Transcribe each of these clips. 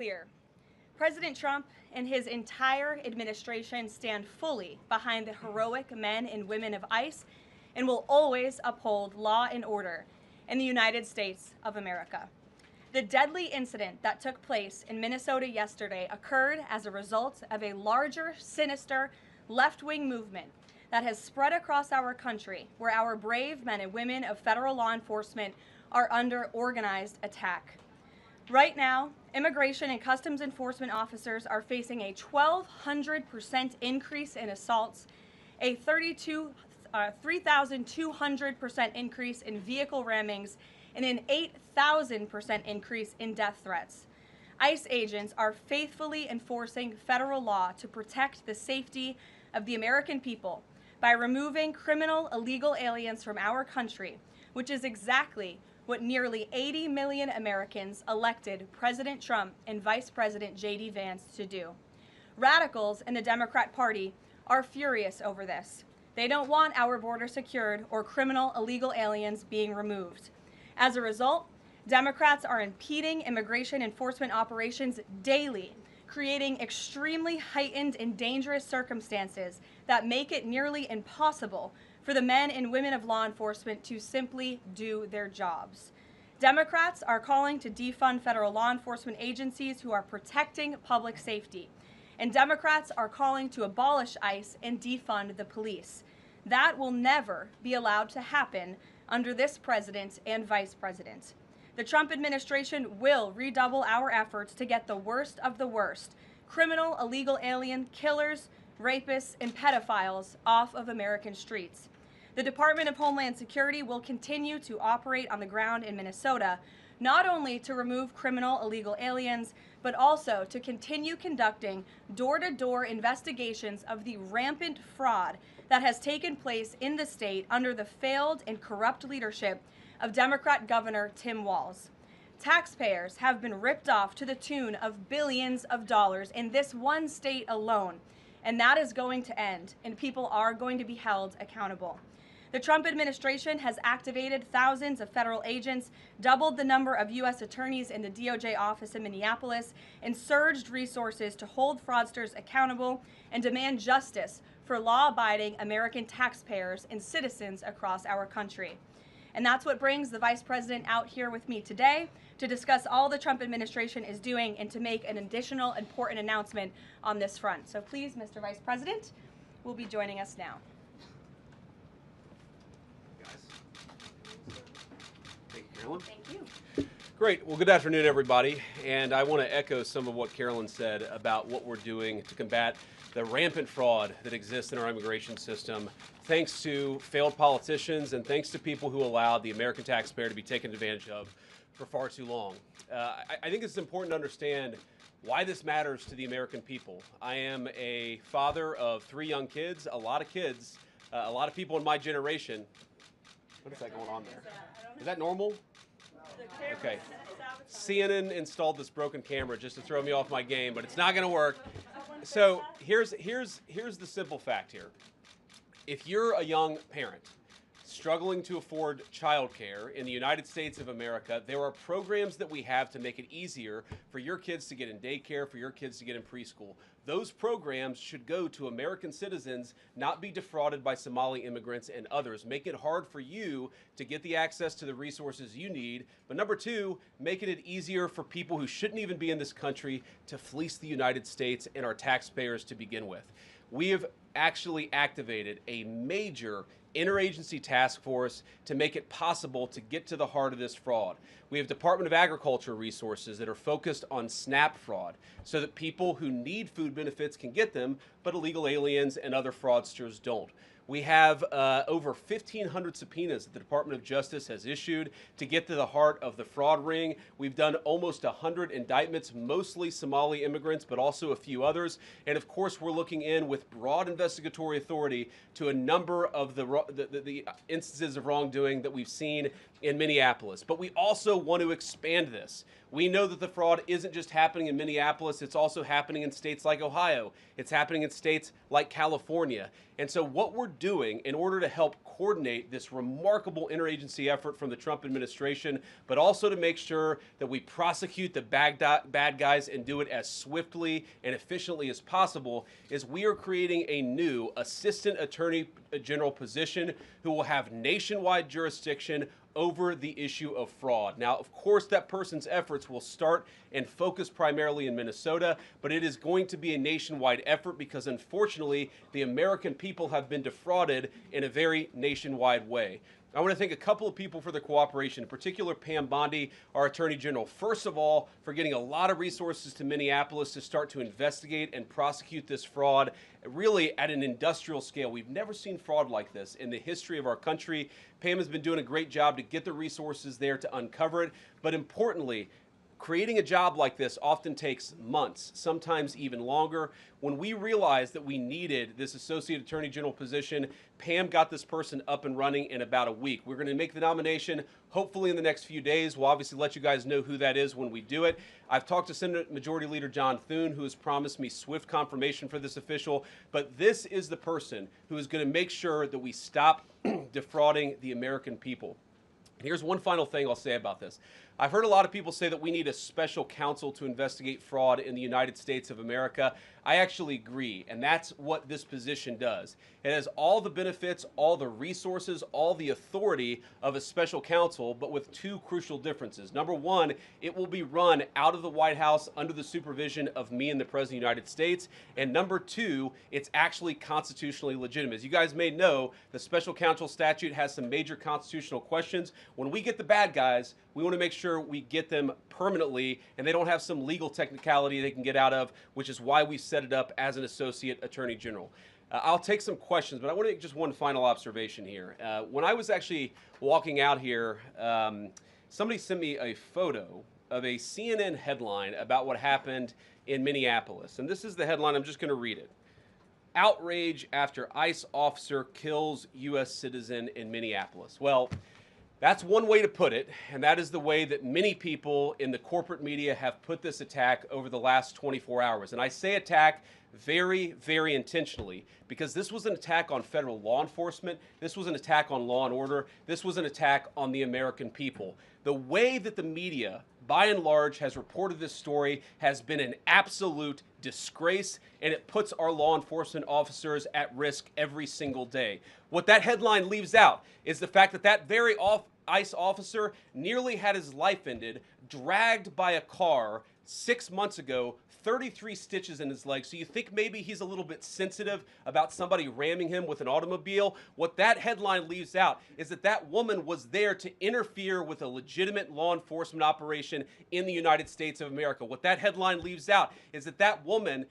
Clear. President Trump and his entire administration stand fully behind the heroic men and women of ICE and will always uphold law and order in the United States of America. The deadly incident that took place in Minnesota yesterday occurred as a result of a larger, sinister, left-wing movement that has spread across our country, where our brave men and women of federal law enforcement are under organized attack. Right now, immigration and customs enforcement officers are facing a 1,200% increase in assaults, a 3,200% increase in vehicle rammings, and an 8,000% increase in death threats. ICE agents are faithfully enforcing federal law to protect the safety of the American people by removing criminal illegal aliens from our country, which is exactly what nearly 80 million Americans elected President Trump and Vice President JD Vance to do. Radicals in the Democrat Party are furious over this. They don't want our border secured or criminal illegal aliens being removed. As a result, Democrats are impeding immigration enforcement operations daily, creating extremely heightened and dangerous circumstances that make it nearly impossible for the men and women of law enforcement to simply do their jobs. Democrats are calling to defund federal law enforcement agencies who are protecting public safety. And Democrats are calling to abolish ICE and defund the police. That will never be allowed to happen under this president and vice president. The Trump administration will redouble our efforts to get the worst of the worst, criminal illegal alien killers, rapists, and pedophiles off of American streets. The Department of Homeland Security will continue to operate on the ground in Minnesota, not only to remove criminal illegal aliens, but also to continue conducting door-to-door investigations of the rampant fraud that has taken place in the state under the failed and corrupt leadership of Democrat Governor Tim Walz. Taxpayers have been ripped off to the tune of billions of dollars in this one state alone, and that is going to end, and people are going to be held accountable. The Trump administration has activated thousands of federal agents, doubled the number of U.S. attorneys in the DOJ office in Minneapolis, and surged resources to hold fraudsters accountable and demand justice for law-abiding American taxpayers and citizens across our country. And that's what brings the Vice President out here with me today to discuss all the Trump administration is doing and to make an additional important announcement on this front. So please, Mr. Vice President, will be joining us now. Thank you, Carolyn. Thank you. Great. Well, good afternoon, everybody. And I want to echo some of what Carolyn said about what we're doing to combat the rampant fraud that exists in our immigration system, thanks to failed politicians and thanks to people who allowed the American taxpayer to be taken advantage of for far too long. I think it's important to understand why this matters to the American people. I am a father of 3 young kids, a lot of people in my generation. What is that going on there? Is that normal? Okay. CNN installed this broken camera just to throw me off my game, but it's not going to work. So here's the simple fact here. If you're a young parent struggling to afford childcare in the United States of America, there are programs that we have to make it easier for your kids to get in daycare, for your kids to get in preschool. Those programs should go to American citizens, not be defrauded by Somali immigrants and others. Make it hard for you to get the access to the resources you need. But number 2, making it easier for people who shouldn't even be in this country to fleece the United States and our taxpayers to begin with. We have actually activated a major interagency task force to make it possible to get to the heart of this fraud. We have Department of Agriculture resources that are focused on SNAP fraud so that people who need food benefits can get them, but illegal aliens and other fraudsters don't. We have over 1,500 subpoenas that the Department of Justice has issued to get to the heart of the fraud ring. We've done almost 100 indictments, mostly Somali immigrants, but also a few others. And of course, we're looking in with broad investigatory authority to a number of the instances of wrongdoing that we've seen in Minneapolis, but we also want to expand this. We know that the fraud isn't just happening in Minneapolis, it's also happening in states like Ohio. It's happening in states like California. And so what we're doing in order to help coordinate this remarkable interagency effort from the Trump administration, but also to make sure that we prosecute the bad guys and do it as swiftly and efficiently as possible, is we are creating a new Assistant Attorney General position who will have nationwide jurisdiction over the issue of fraud. Now, of course, that person's efforts will start and focus primarily in Minnesota, but it is going to be a nationwide effort because, unfortunately, the American people have been defrauded in a very nationwide way. I want to thank a couple of people for their cooperation, in particular Pam Bondi, our Attorney General, first of all, for getting a lot of resources to Minneapolis to start to investigate and prosecute this fraud, really at an industrial scale. We've never seen fraud like this in the history of our country. Pam has been doing a great job to get the resources there to uncover it, but importantly, creating a job like this often takes months, sometimes even longer. When we realized that we needed this Associate Attorney General position, Pam got this person up and running in about a week. We're going to make the nomination hopefully in the next few days. We'll obviously let you guys know who that is when we do it. I've talked to Senate Majority Leader John Thune, who has promised me swift confirmation for this official, but this is the person who is going to make sure that we stop defrauding the American people. And here's one final thing I'll say about this. I've heard a lot of people say that we need a special counsel to investigate fraud in the United States of America. I actually agree, and that's what this position does. It has all the benefits, all the resources, all the authority of a special counsel, but with two crucial differences. Number one, it will be run out of the White House under the supervision of me and the President of the United States. And number two, it's actually constitutionally legitimate. As you guys may know, the special counsel statute has some major constitutional questions. When we get the bad guys, we want to make sure we get them permanently and they don't have some legal technicality they can get out of, which is why we set it up as an Associate Attorney General. I'll take some questions, but I want to make just one final observation here. When I was actually walking out here, somebody sent me a photo of a CNN headline about what happened in Minneapolis. And this is the headline. I'm just going to read it. Outrage after ICE officer kills U.S. citizen in Minneapolis. Well, that's one way to put it, and that is the way that many people in the corporate media have put this attack over the last 24 hours. And I say attack very, very intentionally because this was an attack on federal law enforcement. This was an attack on law and order. This was an attack on the American people. The way that the media, by and large, has reported this story has been an absolute disgrace, and it puts our law enforcement officers at risk every single day. What that headline leaves out is the fact that that very ICE officer nearly had his life ended, dragged by a car 6 months ago, 33 stitches in his leg. So you think maybe he's a little bit sensitive about somebody ramming him with an automobile. What that headline leaves out is that that woman was there to interfere with a legitimate law enforcement operation in the United States of America. What that headline leaves out is that that woman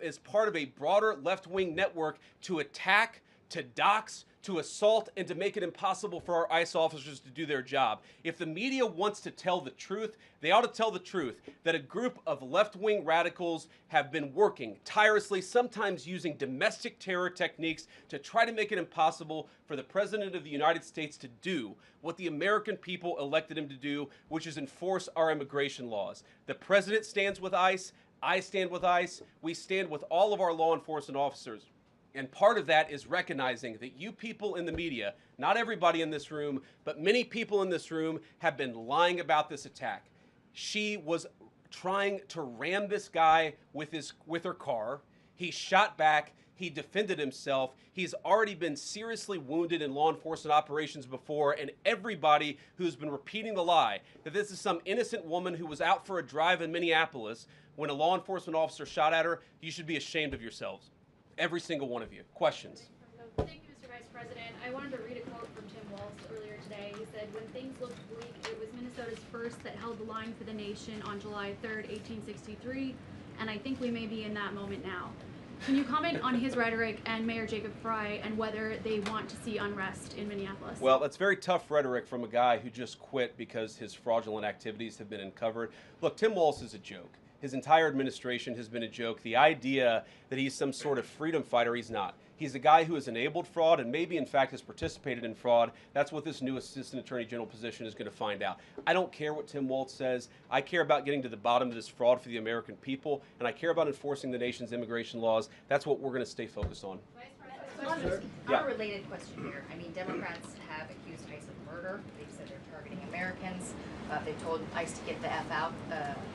is part of a broader left-wing network to attack, to dox, to assault, and to make it impossible for our ICE officers to do their job. If the media wants to tell the truth, they ought to tell the truth that a group of left-wing radicals have been working tirelessly, sometimes using domestic terror techniques to try to make it impossible for the President of the United States to do what the American people elected him to do, which is enforce our immigration laws. The President stands with ICE, I stand with ICE, we stand with all of our law enforcement officers. And part of that is recognizing that you people in the media, not everybody in this room, but many people in this room have been lying about this attack. She was trying to ram this guy with her car. He shot back. He defended himself. He's already been seriously wounded in law enforcement operations before, and everybody who's been repeating the lie that this is some innocent woman who was out for a drive in Minneapolis when a law enforcement officer shot at her, you should be ashamed of yourselves. Every single one of you. Questions? Thank you, Mr. Vice President. I wanted to read a quote from Tim Walz earlier today. He said, "When things looked bleak, it was Minnesota's first that held the line for the nation on July 3rd, 1863, and I think we may be in that moment now." Can you comment on his rhetoric and Mayor Jacob Frey and whether they want to see unrest in Minneapolis? Well, that's very tough rhetoric from a guy who just quit because his fraudulent activities have been uncovered. Look, Tim Walz is a joke. his entire administration has been a joke. The idea that he's some sort of freedom fighter, he's not. He's a guy who has enabled fraud and maybe in fact has participated in fraud. That's what this new Assistant Attorney General position is going to find out. I don't care what Tim Walz says. I care about getting to the bottom of this fraud for the American people, and I care about enforcing the nation's immigration laws. That's what we're going to stay focused on. Unrelated question here. I mean, Democrats have accused ICE of murder. They've said they're targeting Americans. They've told ICE to get the F out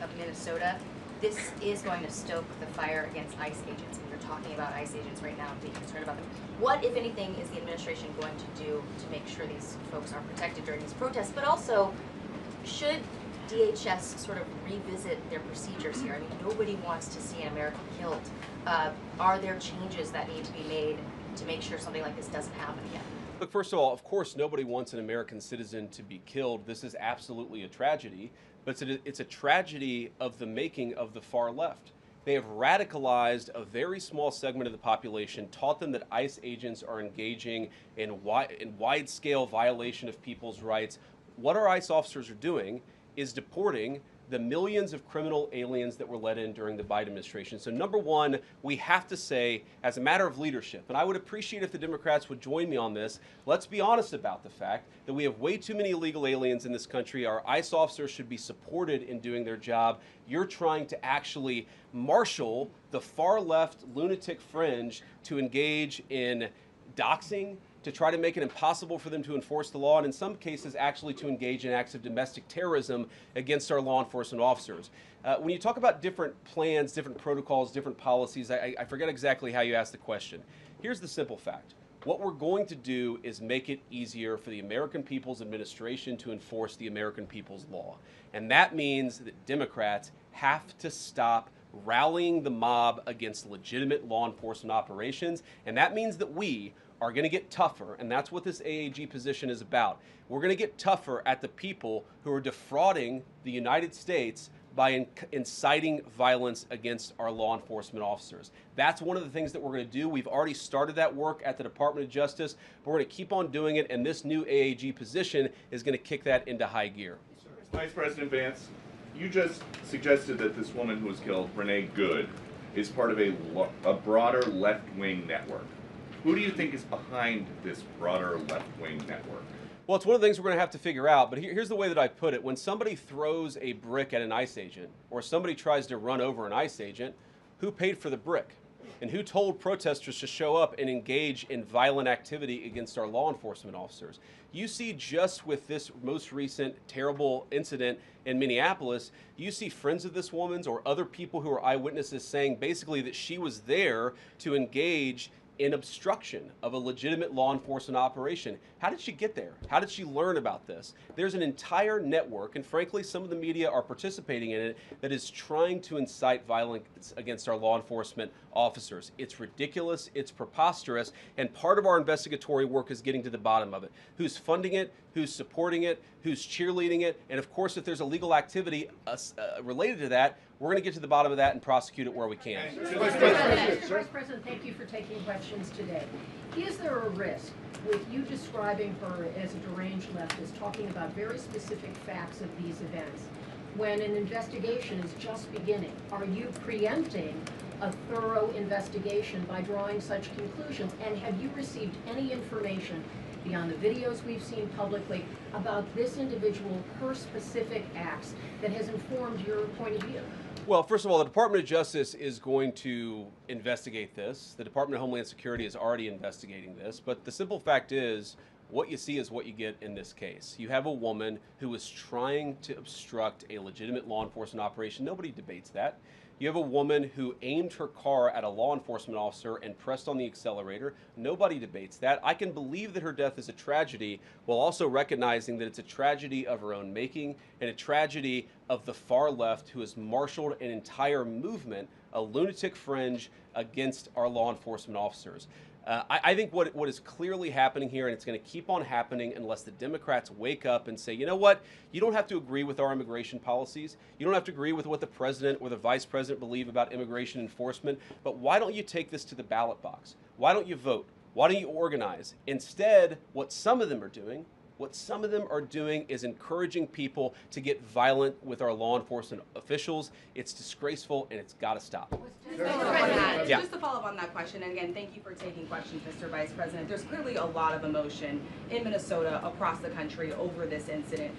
of Minnesota. This is going to stoke the fire against ICE agents. And you're talking about ICE agents right now and being concerned about them. What, if anything, is the administration going to do to make sure these folks are protected during these protests? But also, should DHS sort of revisit their procedures here? I mean, nobody wants to see an American killed. Are there changes that need to be made to make sure something like this doesn't happen again? Look, first of all, of course, nobody wants an American citizen to be killed. This is absolutely a tragedy, but it's a tragedy of the making of the far left. They have radicalized a very small segment of the population, taught them that ICE agents are engaging in wide-scale violation of people's rights. What our ICE officers are doing is deporting the millions of criminal aliens that were let in during the Biden administration. So number one, we have to say, as a matter of leadership, and I would appreciate if the Democrats would join me on this, let's be honest about the fact that we have way too many illegal aliens in this country. Our ICE officers should be supported in doing their job. You're trying to actually marshal the far left lunatic fringe to engage in doxing, to try to make it impossible for them to enforce the law, and in some cases actually to engage in acts of domestic terrorism against our law enforcement officers. When you talk about different plans, different protocols, different policies, I forget exactly how you asked the question. Here's the simple fact. What we're going to do is make it easier for the American people's administration to enforce the American people's law. And that means that Democrats have to stop rallying the mob against legitimate law enforcement operations, and that means that we are going to get tougher, and that's what this AAG position is about. We're going to get tougher at the people who are defrauding the United States by inciting violence against our law enforcement officers. That's one of the things that we're going to do. We've already started that work at the Department of Justice, but we're going to keep on doing it, and this new AAG position is going to kick that into high gear. Vice President Vance, you just suggested that this woman who was killed, Renee Good, is part of a broader left-wing network. Who do you think is behind this broader left-wing network? Well, it's one of the things we're going to have to figure out, but here's the way that I put it. When somebody throws a brick at an ICE agent, or somebody tries to run over an ICE agent, who paid for the brick? And who told protesters to show up and engage in violent activity against our law enforcement officers? You see, just with this most recent terrible incident in Minneapolis, you see friends of this woman's or other people who are eyewitnesses saying basically that she was there to engage in obstruction of a legitimate law enforcement operation. How did she get there? How did she learn about this? There's an entire network, and frankly, some of the media are participating in it, that is trying to incite violence against our law enforcement officers. It's ridiculous, it's preposterous, and part of our investigatory work is getting to the bottom of it. Who's funding it? Who's supporting it? Who's cheerleading it? And of course, if there's illegal activity related to that, we're going to get to the bottom of that and prosecute it where we can. Vice President, thank you for taking questions today. Is there a risk with you describing her as a deranged leftist, talking about very specific facts of these events, when an investigation is just beginning? Are you preempting a thorough investigation by drawing such conclusions? And have you received any information beyond the videos we've seen publicly about this individual, her specific acts, that has informed your point of view? Well, first of all, the Department of Justice is going to investigate this. The Department of Homeland Security is already investigating this. But the simple fact is, what you see is what you get in this case. You have a woman who is trying to obstruct a legitimate law enforcement operation. Nobody debates that. You have a woman who aimed her car at a law enforcement officer and pressed on the accelerator. Nobody debates that. I can believe that her death is a tragedy, while also recognizing that it's a tragedy of her own making and a tragedy of the far left, who has marshaled an entire movement, a lunatic fringe, against our law enforcement officers. I think what is clearly happening here, and it's going to keep on happening unless the Democrats wake up and say, you know what, you don't have to agree with our immigration policies. You don't have to agree with what the president or the vice president believe about immigration enforcement, but why don't you take this to the ballot box? Why don't you vote? Why don't you organize? Instead, what some of them are doing, What some of them are doing is encouraging people to get violent with our law enforcement officials. It's disgraceful and it's got to stop. Yeah. Yeah. Just to follow up on that question, and again, thank you for taking questions, Mr. Vice President. There's clearly a lot of emotion in Minnesota, across the country, over this incident.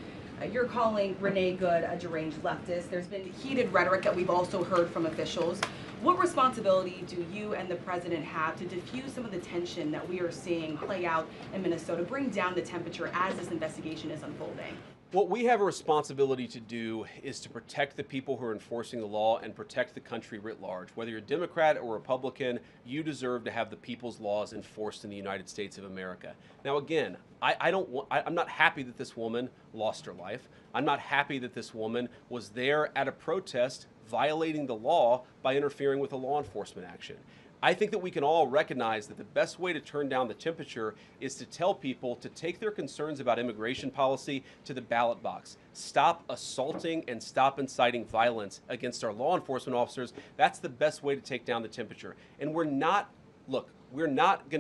You're calling Renee Good a deranged leftist. There's been heated rhetoric that we've also heard from officials. What responsibility do you and the president have to diffuse some of the tension that we are seeing play out in Minnesota, bring down the temperature as this investigation is unfolding? What we have a responsibility to do is to protect the people who are enforcing the law and protect the country writ large. Whether you're Democrat or Republican, you deserve to have the people's laws enforced in the United States of America. Now, again, I'm not happy that this woman lost her life. I'm not happy that this woman was there at a protest violating the law by interfering with a law enforcement action. I think that we can all recognize that the best way to turn down the temperature is to tell people to take their concerns about immigration policy to the ballot box. Stop assaulting and stop inciting violence against our law enforcement officers. That's the best way to take down the temperature. And we're not going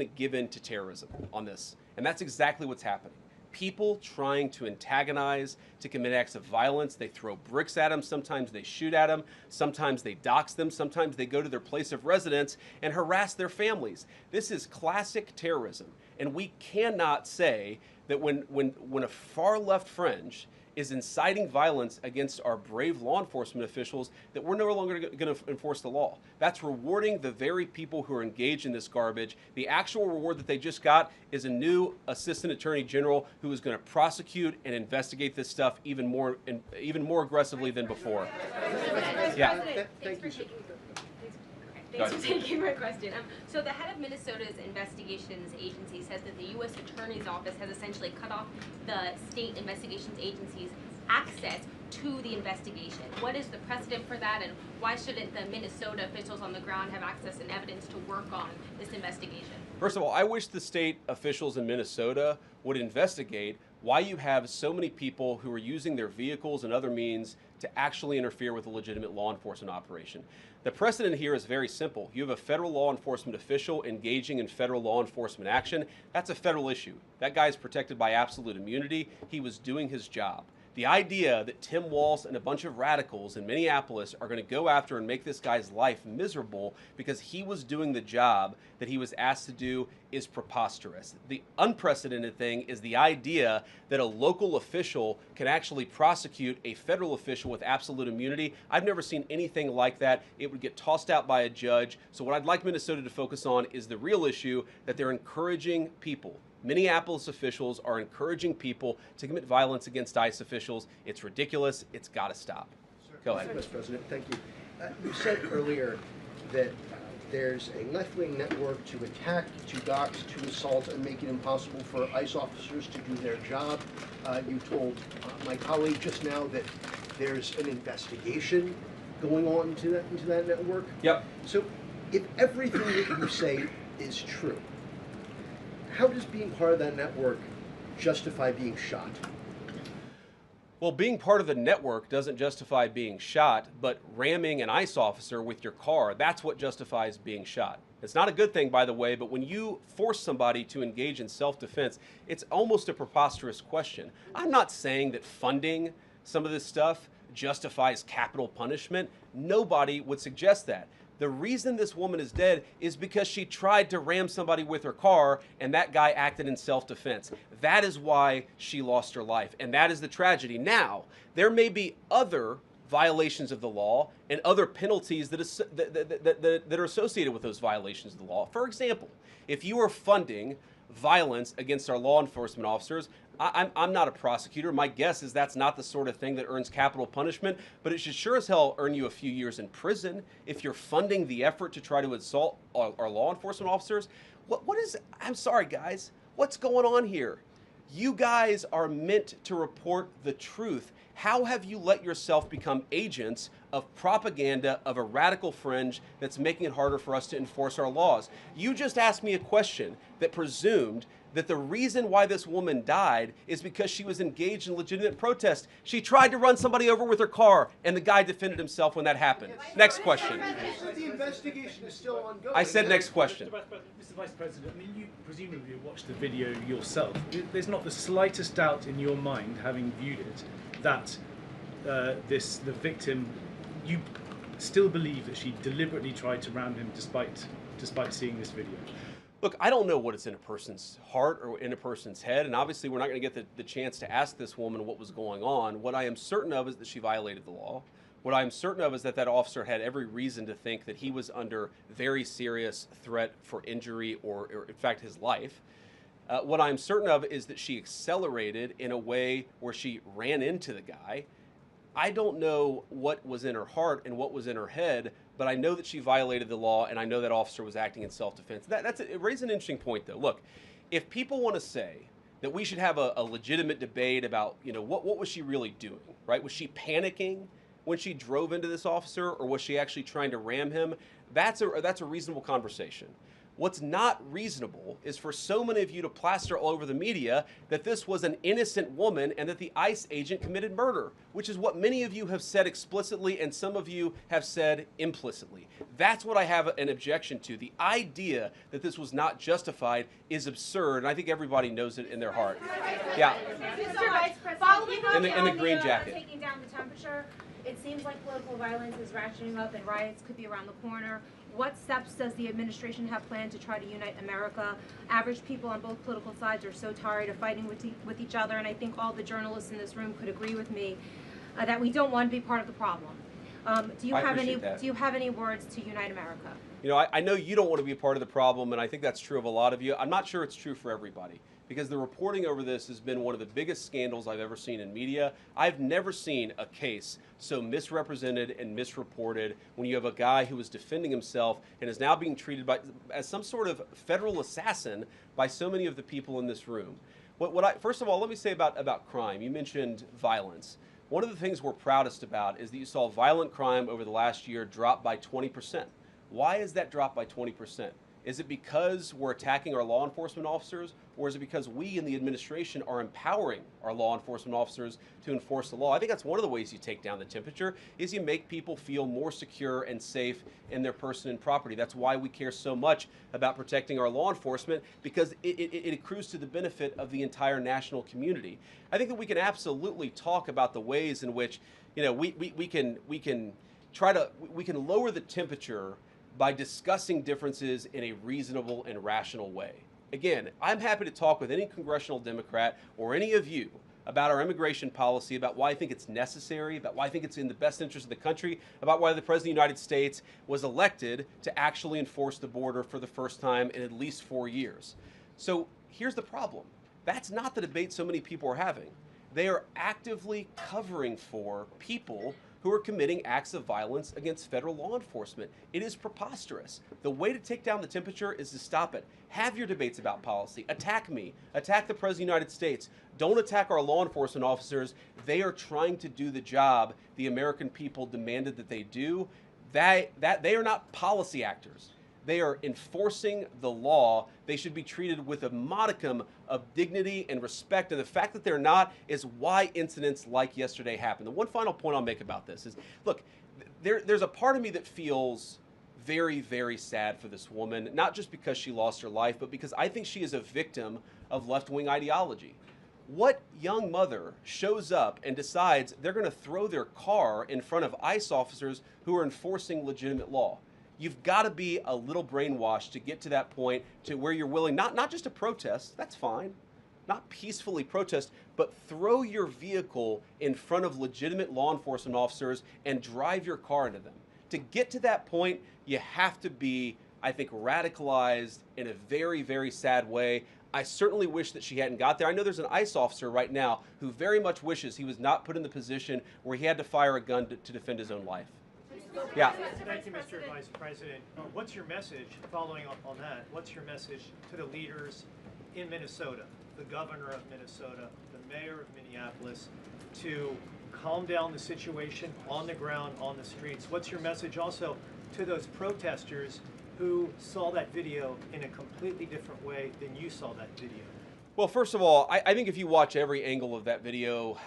to give in to terrorism on this. And that's exactly what's happening. People trying to antagonize, to commit acts of violence. They throw bricks at them. Sometimes they shoot at them. Sometimes they dox them. Sometimes they go to their place of residence and harass their families. This is classic terrorism. And we cannot say that when a far left fringe is inciting violence against our brave law enforcement officials, that we're no longer going to enforce the law. That's rewarding the very people who are engaged in this garbage. The actual reward that they just got is a new assistant attorney general who is going to prosecute and investigate this stuff even more aggressively than before. Yeah. Thanks for taking my question. So the head of Minnesota's investigations agency says that the U.S. Attorney's Office has essentially cut off the state investigations agency's access to the investigation. What is the precedent for that, and why shouldn't the Minnesota officials on the ground have access and evidence to work on this investigation? First of all, I wish the state officials in Minnesota would investigate why you have so many people who are using their vehicles and other means to actually interfere with a legitimate law enforcement operation. The precedent here is very simple. You have a federal law enforcement official engaging in federal law enforcement action. That's a federal issue. That guy is protected by absolute immunity. He was doing his job. The idea that Tim Walz and a bunch of radicals in Minneapolis are going to go after and make this guy's life miserable because he was doing the job that he was asked to do is preposterous. The unprecedented thing is the idea that a local official can actually prosecute a federal official with absolute immunity. I've never seen anything like that. It would get tossed out by a judge. So what I'd like Minnesota to focus on is the real issue, that they're encouraging people. Minneapolis officials are encouraging people to commit violence against ICE officials. It's ridiculous. It's got to stop. Go ahead. Mr. President, thank you. You said earlier that there's a left-wing network to attack, to dox, to assault, and make it impossible for ICE officers to do their job. You told my colleague just now that there's an investigation going on into that network. Yep. So if everything that you say is true, how does being part of that network justify being shot? Well, being part of the network doesn't justify being shot, but ramming an ICE officer with your car, that's what justifies being shot. It's not a good thing, by the way, but when you force somebody to engage in self-defense, it's almost a preposterous question. I'm not saying that funding some of this stuff justifies capital punishment. Nobody would suggest that. The reason this woman is dead is because she tried to ram somebody with her car and that guy acted in self-defense. That is why she lost her life, and that is the tragedy. Now, there may be other violations of the law and other penalties that are associated with those violations of the law. For example, if you are funding violence against our law enforcement officers, I'm not a prosecutor. My guess is that's not the sort of thing that earns capital punishment, but it should sure as hell earn you a few years in prison if you're funding the effort to try to assault our law enforcement officers. I'm sorry, guys. What's going on here? You guys are meant to report the truth. How have you let yourself become agents of propaganda of a radical fringe that's making it harder for us to enforce our laws? You just asked me a question that presumed that the reason why this woman died is because she was engaged in legitimate protest. She tried to run somebody over with her car, and the guy defended himself when that happened. Next question. The investigation is still ongoing. I said next question. Mr. Vice President, I mean, you presumably watched the video yourself. There's not the slightest doubt in your mind, having viewed it, that the victim, you still believe that she deliberately tried to ram him despite seeing this video? Look, I don't know what is in a person's heart or in a person's head, and obviously we're not going to get the chance to ask this woman what was going on. What I am certain of is that she violated the law. What I'm certain of is that that officer had every reason to think that he was under very serious threat for injury or in fact, his life. What I'm certain of is that she accelerated in a way where she ran into the guy. I don't know what was in her heart and what was in her head, but I know that she violated the law, and I know that officer was acting in self-defense. It raises an interesting point, though. Look, if people want to say that we should have a legitimate debate about, what was she really doing, right? Was she panicking when she drove into this officer, or was she actually trying to ram him? That's a reasonable conversation. What's not reasonable is for so many of you to plaster all over the media that this was an innocent woman and that the ICE agent committed murder, which is what many of you have said explicitly and some of you have said implicitly. That's what I have an objection to. The idea that this was not justified is absurd, and I think everybody knows it in their heart. Yeah. Mr. Vice President, in the green jacket. Taking down the temperature, it seems like political violence is ratcheting up and riots could be around the corner. What steps does the administration have planned to try to unite America? Average people on both political sides are so tired of fighting with each other, and I think all the journalists in this room could agree with me that we don't want to be part of the problem. Do you have any words to unite America? I know you don't want to be a part of the problem, and I think that's true of a lot of you. I'm not sure it's true for everybody, because the reporting over this has been one of the biggest scandals I've ever seen in media. I've never seen a case so misrepresented and misreported when you have a guy who was defending himself and is now being treated as some sort of federal assassin by so many of the people in this room. First of all, let me say about crime. You mentioned violence. One of the things we're proudest about is that you saw violent crime over the last year drop by 20%. Why is that drop by 20%? Is it because we're attacking our law enforcement officers, or is it because we in the administration are empowering our law enforcement officers to enforce the law? I think that's one of the ways you take down the temperature, is you make people feel more secure and safe in their person and property. That's why we care so much about protecting our law enforcement, because it accrues to the benefit of the entire national community. I think that we can absolutely talk about the ways in which we can lower the temperature by discussing differences in a reasonable and rational way. Again, I'm happy to talk with any congressional Democrat or any of you about our immigration policy, about why I think it's necessary, about why I think it's in the best interest of the country, about why the President of the United States was elected to actually enforce the border for the first time in at least 4 years. So here's the problem. That's not the debate so many people are having. They are actively covering for people who are committing acts of violence against federal law enforcement. It is preposterous. The way to take down the temperature is to stop it. Have your debates about policy. Attack me. Attack the President of the United States. Don't attack our law enforcement officers. They are trying to do the job the American people demanded that they do. They are not policy actors. They are enforcing the law. They should be treated with a modicum of dignity and respect. And the fact that they're not is why incidents like yesterday happened. The one final point I'll make about this is, look, there's a part of me that feels very, very sad for this woman, not just because she lost her life, but because I think she is a victim of left-wing ideology. What young mother shows up and decides they're going to throw their car in front of ICE officers who are enforcing legitimate law? You've got to be a little brainwashed to get to that point to where you're willing, not just to protest, that's fine, not peacefully protest, but throw your vehicle in front of legitimate law enforcement officers and drive your car into them. To get to that point, you have to be, I think, radicalized in a very, very sad way. I certainly wish that she hadn't got there. I know there's an ICE officer right now who very much wishes he was not put in the position where he had to fire a gun to defend his own life. Yeah. Thank you, Mr. Vice President. What's your message, following up on that, what's your message to the leaders in Minnesota, the governor of Minnesota, the mayor of Minneapolis, to calm down the situation on the ground, on the streets? What's your message also to those protesters who saw that video in a completely different way than you saw that video? Well, first of all, I think if you watch every angle of that video,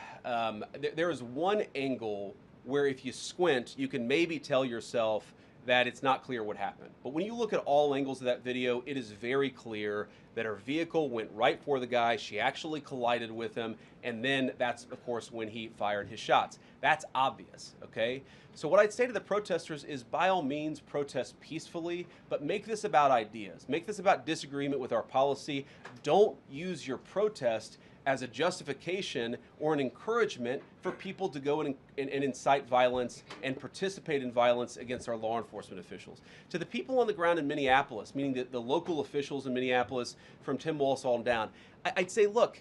there is one angle where if you squint, you can maybe tell yourself that it's not clear what happened. But when you look at all angles of that video, it is very clear that her vehicle went right for the guy. She actually collided with him. And then that's, of course, when he fired his shots. That's obvious, okay? So what I'd say to the protesters is, by all means, protest peacefully, but make this about ideas. Make this about disagreement with our policy. Don't use your protest as a justification or an encouragement for people to go and incite violence and participate in violence against our law enforcement officials. To the people on the ground in Minneapolis, meaning the local officials in Minneapolis from Tim Walz on down, I'd say, look,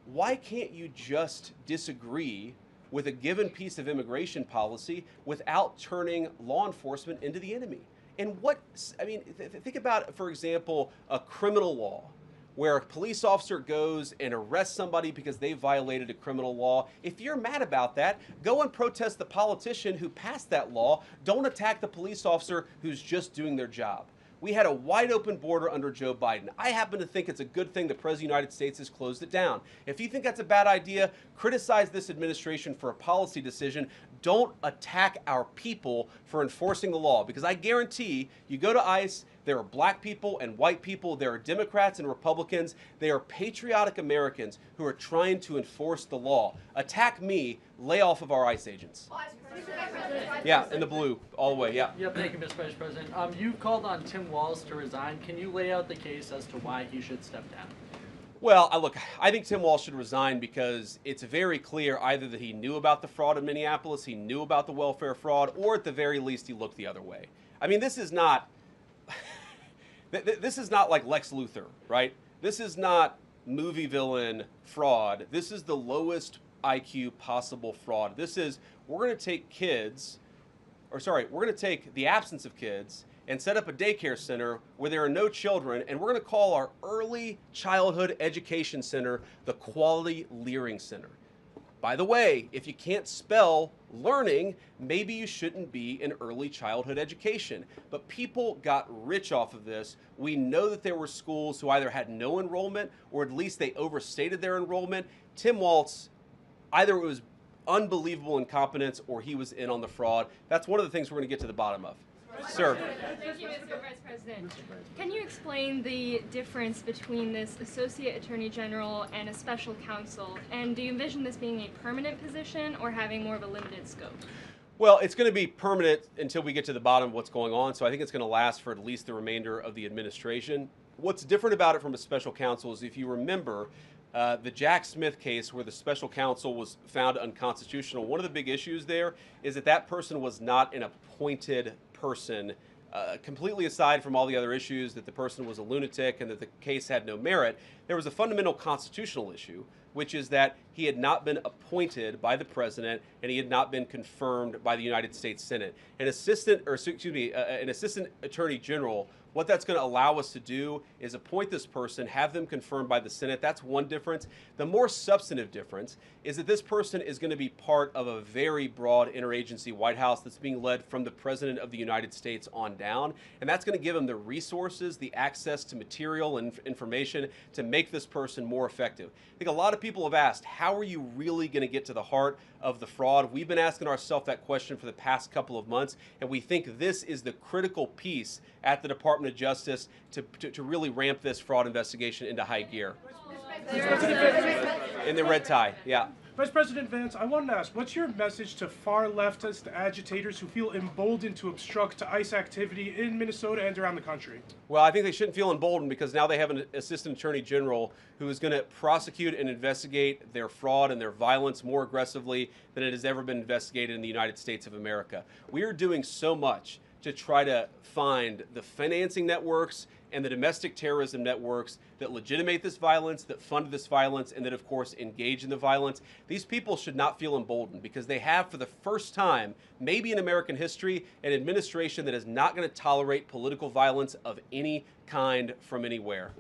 why can't you just disagree with a given piece of immigration policy without turning law enforcement into the enemy? And think about, for example, a criminal law where a police officer goes and arrests somebody because they violated a criminal law. If you're mad about that, go and protest the politician who passed that law. Don't attack the police officer who's just doing their job. We had a wide open border under Joe Biden. I happen to think it's a good thing the President of the United States has closed it down. If you think that's a bad idea, criticize this administration for a policy decision. Don't attack our people for enforcing the law, because I guarantee you go to ICE, there are black people and white people, there are Democrats and Republicans, they are patriotic Americans who are trying to enforce the law. Attack me, lay off of our ICE agents. Yeah, in the blue, all the way, yeah. Yep, thank you, Mr. Vice President. You called on Tim Walz to resign. Can you lay out the case as to why he should step down? Well, look, I think Tim Walz should resign because it's very clear either that he knew about the fraud in Minneapolis, he knew about the welfare fraud, or at the very least he looked the other way. I mean, this is not this is not like Lex Luthor, right? This is not movie villain fraud. This is the lowest IQ possible fraud. This is, we're going to take the absence of kids and set up a daycare center where there are no children, and we're going to call our early childhood education center the Quality Learning Center. By the way, if you can't spell learning, maybe you shouldn't be in early childhood education. But people got rich off of this. We know that there were schools who either had no enrollment or at least they overstated their enrollment. Tim Walz, either it was unbelievable incompetence or he was in on the fraud. That's one of the things we're going to get to the bottom of. Sir. Thank you, Mr. Vice President. Can you explain the difference between this Associate Attorney General and a special counsel? And do you envision this being a permanent position or having more of a limited scope? Well, it's going to be permanent until we get to the bottom of what's going on, so I think it's going to last for at least the remainder of the administration. What's different about it from a special counsel is, if you remember, the Jack Smith case where the special counsel was found unconstitutional, one of the big issues there is that that person was not an appointed person, completely aside from all the other issues that the person was a lunatic and that the case had no merit. There was a fundamental constitutional issue, which is that he had not been appointed by the president and he had not been confirmed by the United States Senate. An assistant attorney general, what that's going to allow us to do is appoint this person, have them confirmed by the Senate. That's one difference. The more substantive difference is that this person is going to be part of a very broad interagency White House that's being led from the President of the United States on down. And that's going to give him the resources, the access to material and information to make this person more effective. I think a lot of people have asked, how are you really going to get to the heart of the fraud? We've been asking ourselves that question for the past couple of months, and we think this is the critical piece at the Department of Justice to really ramp this fraud investigation into high gear. In the red tie, yeah. Vice President Vance, I wanted to ask, what's your message to far leftist agitators who feel emboldened to obstruct ICE activity in Minnesota and around the country? Well, I think they shouldn't feel emboldened because now they have an assistant attorney general who is going to prosecute and investigate their fraud and their violence more aggressively than it has ever been investigated in the United States of America. We are doing so much to try to find the financing networks and the domestic terrorism networks that legitimate this violence, that fund this violence, and that, of course, engage in the violence. These people should not feel emboldened because they have, for the first time, maybe in American history, an administration that is not going to tolerate political violence of any kind from anywhere.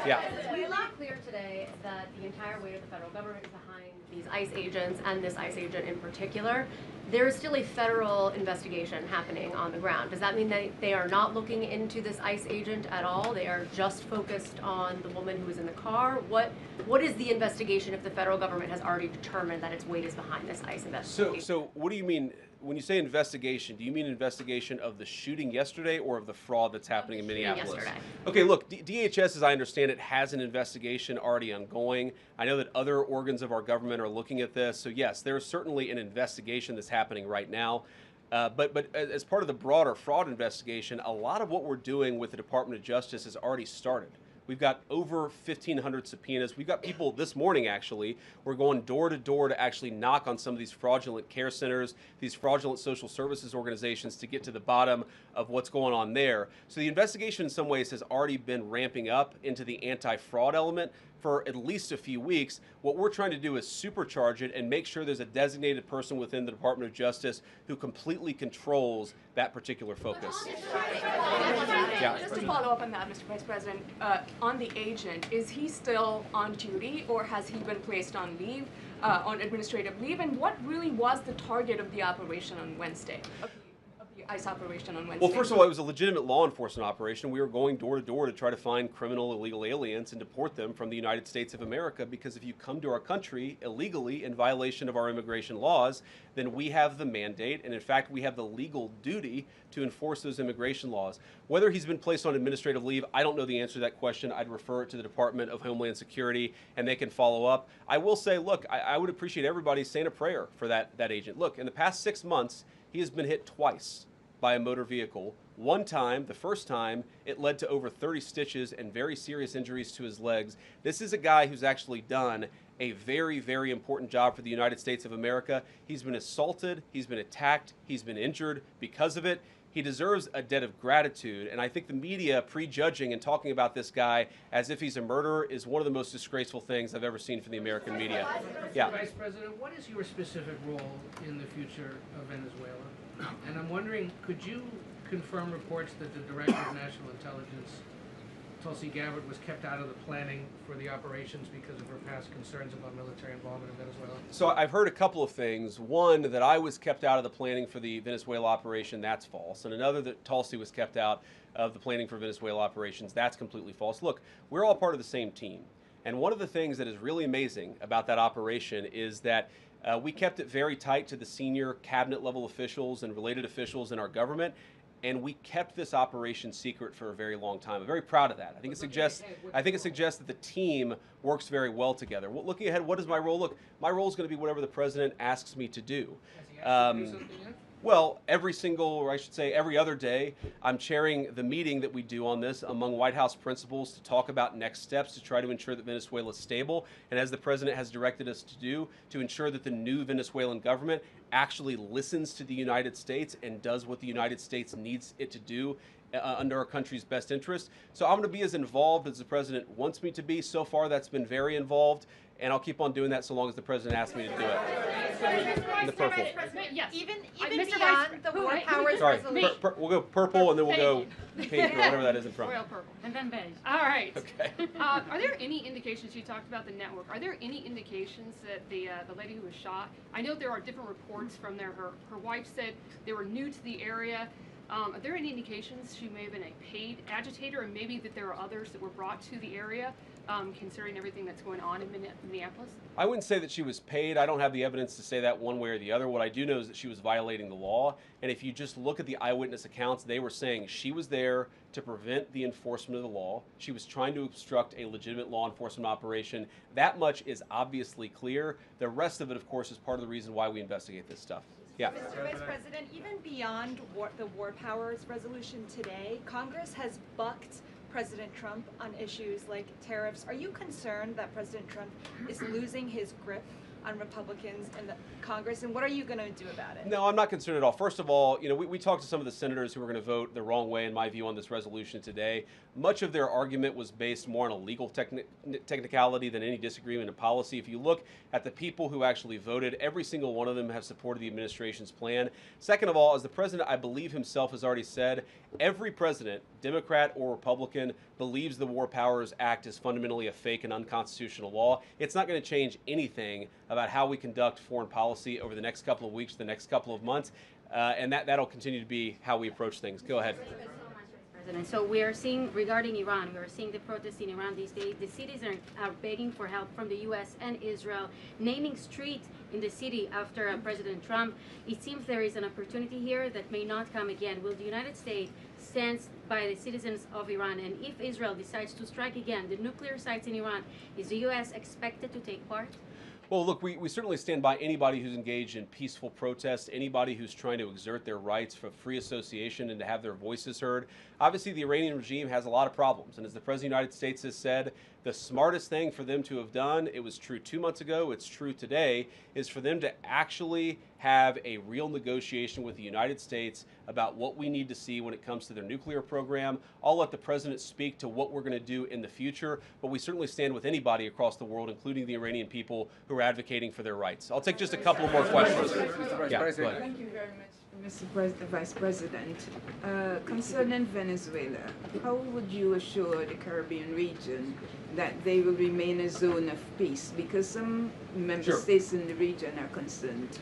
Yeah. We made clear today that the entire weight of the federal government is behind these ICE agents and this ICE agent in particular, there is still a federal investigation happening on the ground. Does that mean that they are not looking into this ICE agent at all? They are just focused on the woman who was in the car? What is the investigation if the federal government has already determined that its weight is behind this ICE investigation? So what do you mean, when you say investigation, do you mean investigation of the shooting yesterday or of the fraud that's happening in Minneapolis? Yesterday. Okay, look, DHS, as I understand it, has an investigation already ongoing. I know that other organs of our government are looking at this. So yes, there's certainly an investigation that's happening right now. But as part of the broader fraud investigation, a lot of what we're doing with the Department of Justice has already started. We've got over 1,500 subpoenas. We've got people this morning, actually. We're going door to door to actually knock on some of these fraudulent care centers, these fraudulent social services organizations to get to the bottom of what's going on there. So the investigation in some ways has already been ramping up into the anti-fraud element for at least a few weeks. What we're trying to do is supercharge it and make sure there's a designated person within the Department of Justice who completely controls that particular focus. Yeah. Just to follow up on that, Mr. Vice President, on the agent, is he still on duty or has he been placed on leave, on administrative leave? And what really was the target of the operation on Wednesday? Of the ICE operation on Wednesday? Well, first of all, it was a legitimate law enforcement operation. We were going door to door to try to find criminal illegal aliens and deport them from the United States of America, because if you come to our country illegally in violation of our immigration laws, then we have the mandate, and in fact we have the legal duty to enforce those immigration laws. Whether he's been placed on administrative leave, I don't know the answer to that question. I'd refer it to the Department of Homeland Security and they can follow up. I will say, look, I would appreciate everybody saying a prayer for that agent. Look, in the past 6 months, he has been hit twice by a motor vehicle. One time, the first time, it led to over 30 stitches and very serious injuries to his legs. This is a guy who's actually done a very, very important job for the United States of America. He's been assaulted, he's been attacked, he's been injured because of it. He deserves a debt of gratitude, and I think the media prejudging and talking about this guy as if he's a murderer is one of the most disgraceful things I've ever seen from the American media. Yeah. Vice President, what is your specific role in the future of Venezuela? And I'm wondering, could you confirm reports that the Director of National Intelligence, Tulsi Gabbard, was kept out of the planning for the operations because of her past concerns about military involvement in Venezuela? So I've heard a couple of things. One, that I was kept out of the planning for the Venezuela operation, that's false. And another, that Tulsi was kept out of the planning for Venezuela operations, that's completely false. Look, we're all part of the same team. And one of the things that is really amazing about that operation is that we kept it very tight to the senior cabinet level officials and related officials in our government. And we kept this operation secret for a very long time. I'm very proud of that. I think it suggests that the team works very well together. Well, looking ahead, what is my role? Look, my role is going to be whatever the president asks me to do. Well, every single, or I should say every other day, I'm chairing the meeting that we do on this among White House principals to talk about next steps to try to ensure that Venezuela is stable, and as the president has directed us to do, to ensure that the new Venezuelan government actually listens to the United States and does what the United States needs it to do under our country's best interest. So I'm going to be as involved as the president wants me to be. So far, that's been very involved, and I'll keep on doing that so long as the president asks me to do it. In the purple. Yes. Even Mr. beyond Vice- the who- War who- Powers Sorry, resolution. we'll go purple and then we'll go Thank pink or whatever that is in front. Royal purple. And then beige. All right. Okay. Are there any indications, you talked about the network, are there any indications that the lady who was shot, I know there are different reports from there, her wife said they were new to the area. Are there any indications she may have been a paid agitator, and maybe that there are others that were brought to the area, considering everything that's going on in Minneapolis? I wouldn't say that she was paid. I don't have the evidence to say that one way or the other. What I do know is that she was violating the law. And if you just look at the eyewitness accounts, they were saying she was there to prevent the enforcement of the law. She was trying to obstruct a legitimate law enforcement operation. That much is obviously clear. The rest of it, of course, is part of the reason why we investigate this stuff. Yeah. Mr. Vice President, even beyond the War Powers resolution today, Congress has bucked President Trump on issues like tariffs. Are you concerned that President Trump is losing his grip on Republicans in the Congress, and what are you going to do about it? No, I'm not concerned at all. First of all, we talked to some of the senators who were going to vote the wrong way, in my view, on this resolution today. Much of their argument was based more on a legal technicality than any disagreement in policy. If you look at the people who actually voted, every single one of them have supported the administration's plan. Second of all, as the president, I believe himself, has already said, every president, Democrat or Republican, believes the War Powers Act is fundamentally a fake and unconstitutional law. It's not going to change anything about how we conduct foreign policy over the next couple of weeks, the next couple of months, and that'll continue to be how we approach things. Go ahead. President. So we are seeing, regarding Iran, we are seeing the protests in Iran these days. The cities are begging for help from the U.S. and Israel, naming streets in the city after President Trump. It seems there is an opportunity here that may not come again. Will the United States stand by the citizens of Iran? And if Israel decides to strike again the nuclear sites in Iran, is the U.S. expected to take part? Well, look, we certainly stand by anybody who's engaged in peaceful protest, anybody who's trying to exert their rights for free association and to have their voices heard. Obviously, the Iranian regime has a lot of problems, and as the President of the United States has said, the smartest thing for them to have done, it was true 2 months ago, it's true today, is for them to actually have a real negotiation with the United States about what we need to see when it comes to their nuclear program. I'll let the President speak to what we're going to do in the future, but we certainly stand with anybody across the world, including the Iranian people who are advocating for their rights. I'll take just a couple more questions. Yeah, go ahead. Thank you very much, Mr. Vice President. Concerning Venezuela, how would you assure the Caribbean region that they will remain a zone of peace? Because some member states in the region are concerned.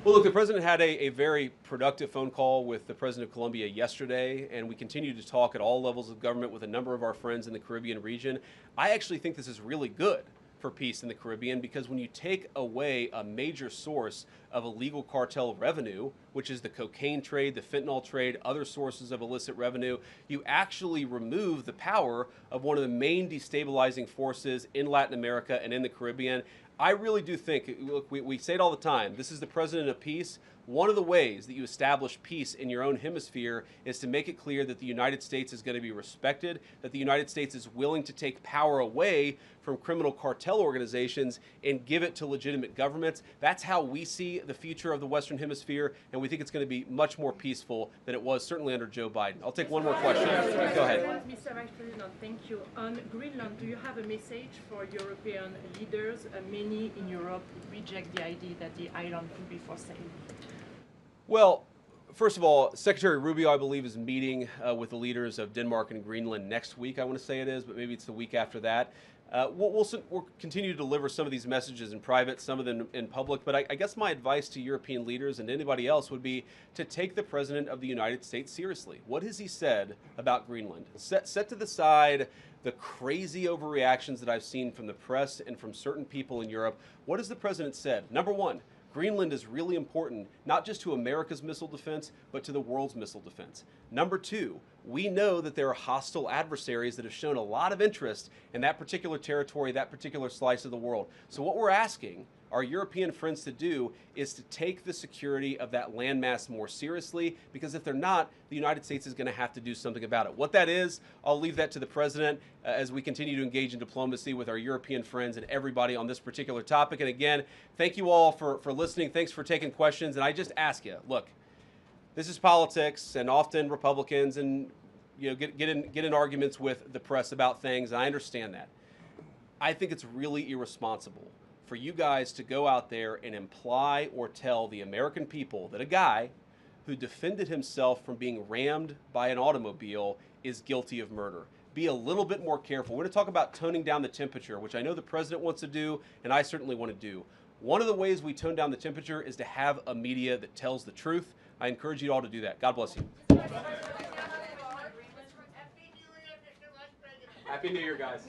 Well, look, the President had a very productive phone call with the President of Colombia yesterday, and we continue to talk at all levels of government with a number of our friends in the Caribbean region. I actually think this is really good for peace in the Caribbean, because when you take away a major source of illegal cartel revenue, which is the cocaine trade, the fentanyl trade, other sources of illicit revenue, you actually remove the power of one of the main destabilizing forces in Latin America and in the Caribbean. I really do think, look, we say it all the time, this is the President of Peace. One of the ways that you establish peace in your own hemisphere is to make it clear that the United States is going to be respected, that the United States is willing to take power away from criminal cartel organizations and give it to legitimate governments. That's how we see the future of the Western Hemisphere, and we think it's going to be much more peaceful than it was certainly under Joe Biden. I'll take one more question. Go ahead. Mr. Vice President, thank you. On Greenland, do you have a message for European leaders? Many in Europe reject the idea that the island could be for sale. Well, first of all, Secretary Rubio, I believe, is meeting with the leaders of Denmark and Greenland next week, I want to say it is, but maybe it's the week after that. We'll continue to deliver some of these messages in private, some of them in public, but I guess my advice to European leaders and anybody else would be to take the President of the United States seriously. What has he said about Greenland? Set to the side the crazy overreactions that I've seen from the press and from certain people in Europe. What has the President said? Number one, Greenland is really important, not just to America's missile defense, but to the world's missile defense. Number two, we know that there are hostile adversaries that have shown a lot of interest in that particular territory, that particular slice of the world. So what we're asking our European friends to do is to take the security of that landmass more seriously, because if they're not, the United States is going to have to do something about it. What that is, I'll leave that to the President as we continue to engage in diplomacy with our European friends and everybody on this particular topic. And again, thank you all for listening. Thanks for taking questions. And I just ask you, look, this is politics, and often Republicans and get in arguments with the press about things, and I understand that. I think it's really irresponsible for you guys to go out there and imply or tell the American people that a guy who defended himself from being rammed by an automobile is guilty of murder. Be a little bit more careful. We're going to talk about toning down the temperature, which I know the President wants to do, and I certainly want to do. One of the ways we tone down the temperature is to have a media that tells the truth. I encourage you all to do that. God bless you. Happy New Year, guys.